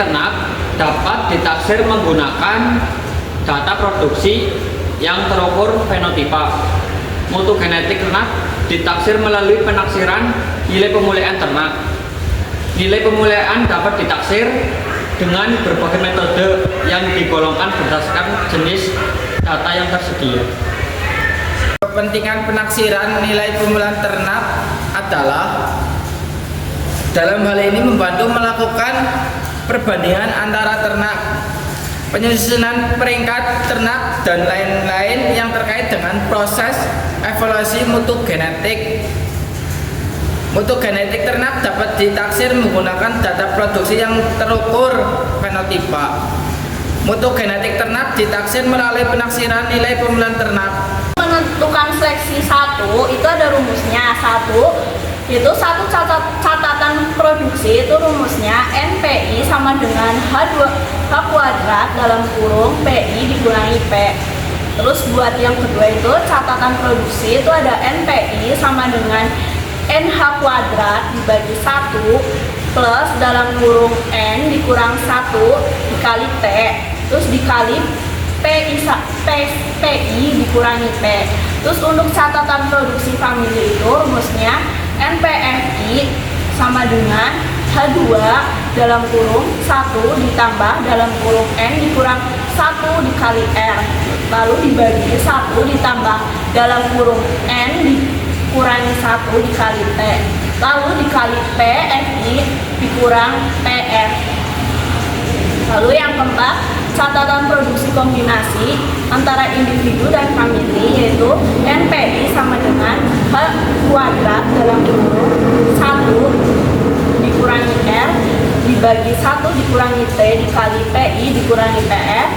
ternak dapat ditaksir menggunakan data produksi yang terukur fenotipa. Mutu genetik ternak ditaksir melalui penaksiran nilai pemuliaan ternak. Nilai pemuliaan dapat ditaksir dengan berbagai metode yang digolongkan berdasarkan jenis data yang tersedia. Kepentingan penaksiran nilai pemulihan ternak adalah dalam hal ini membantu melakukan perbandingan antara ternak, penyusunan peringkat ternak, dan lain-lain yang terkait dengan proses evaluasi mutu genetik. Mutu genetik ternak dapat ditaksir menggunakan data produksi yang terukur fenotipa. Mutu genetik ternak ditaksir melalui penaksiran nilai pemulihan ternak. Menentukan seleksi 1 itu ada rumusnya. Satu catatan produksi itu rumusnya NPI sama dengan H kuadrat dalam kurung PI dikurangi P. Terus buat yang kedua itu catatan produksi itu ada NPI sama dengan NH kuadrat dibagi 1 plus dalam kurung N dikurang 1 dikali T, terus dikali PI dikurangi P. Terus untuk catatan produksi famili itu rumusnya NPFI sama dengan H2 dalam kurung 1 ditambah dalam kurung N dikurang 1 dikali R, lalu dibagi 1 ditambah dalam kurung N dikurangi 1 dikali T, lalu dikali PFI dikurang PF. Lalu yang keempat, catatan produksi kombinasi antara individu dan famili, yaitu NPI sama dengan H kuadrat dalam kurung 1 dikurangi R dibagi 1 dikurangi T dikali PI dikurangi PF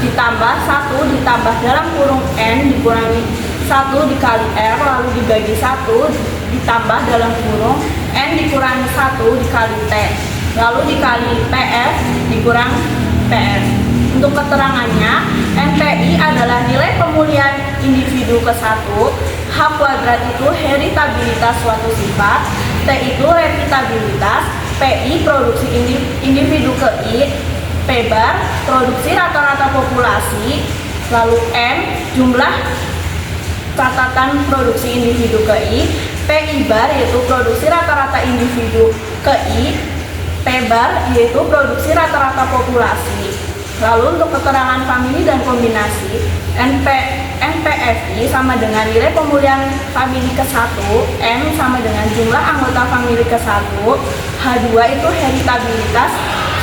ditambah 1 ditambah dalam kurung N dikurangi 1 dikali R lalu dibagi 1 ditambah dalam kurung N dikurangi 1 dikali T lalu dikali PF dikurang PF. Untuk keterangannya, NPI adalah nilai pemulihan individu ke-1, H kuadrat itu heritabilitas suatu sifat, T itu replikabilitas, PI produksi individu ke-I, P bar produksi rata-rata populasi, lalu M jumlah catatan produksi individu ke-I, PI bar yaitu produksi rata-rata individu ke-I, P bar yaitu produksi rata-rata populasi. Lalu untuk keterangan famili dan kombinasi, NPFI sama dengan nilai pemulihan famili ke-1, M sama dengan jumlah anggota famili ke-1, H2 itu heritabilitas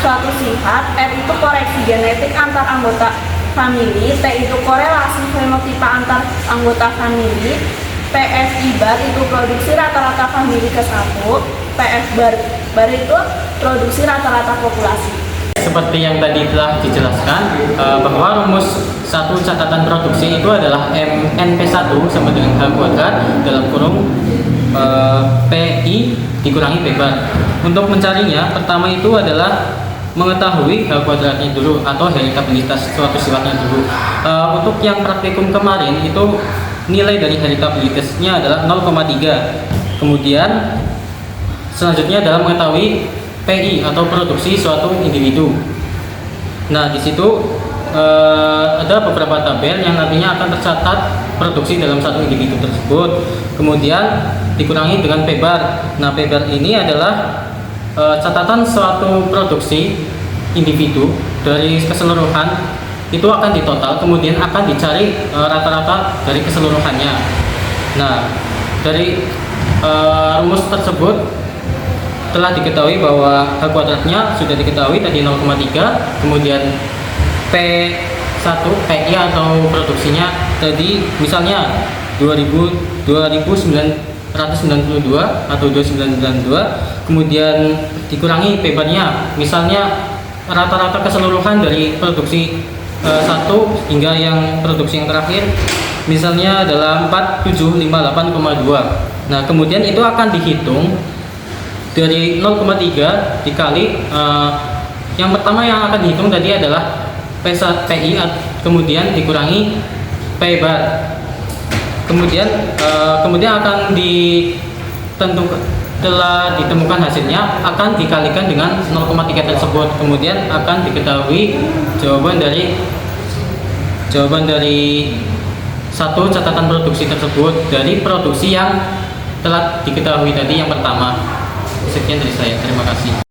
suatu sifat, R itu koreksi genetik antar anggota famili, T itu korelasi fenotipa antar anggota famili, PFI bar itu produksi rata-rata famili ke-1, PF bar itu produksi rata-rata populasi. Seperti yang tadi telah dijelaskan bahwa rumus satu catatan produksi itu adalah NP1 sama dengan H kuadrat dalam kurung PI dikurangi P bar. Untuk mencarinya, pertama itu adalah mengetahui H kuadratnya dulu atau heritabilitas suatu sifatnya dulu. Untuk yang praktikum kemarin itu nilai dari heritabilitasnya adalah 0,3. Kemudian selanjutnya adalah mengetahui PI atau produksi suatu individu. Nah, di situ ada beberapa tabel yang nantinya akan tercatat produksi dalam satu individu tersebut. Kemudian dikurangi dengan P bar. Nah, P bar ini adalah catatan suatu produksi individu dari keseluruhan itu akan ditotal, kemudian akan dicari rata-rata dari keseluruhannya. Nah, dari rumus tersebut telah diketahui bahwa H kuadratnya sudah diketahui tadi 0,3, kemudian P1 PI atau produksinya tadi misalnya 2992 atau 2992, kemudian dikurangi P bar-nya misalnya rata-rata keseluruhan dari produksi 1 hingga yang produksi yang terakhir misalnya adalah 4758,2. Nah, kemudian itu akan dihitung dari 0,3 dikali yang pertama yang akan dihitung tadi adalah PI, kemudian dikurangi P bar, kemudian akan ditentukan telah ditemukan hasilnya akan dikalikan dengan 0,3 tersebut, kemudian akan diketahui jawaban dari satu catatan produksi tersebut dari produksi yang telah diketahui tadi yang pertama. Sekian dari saya, terima kasih.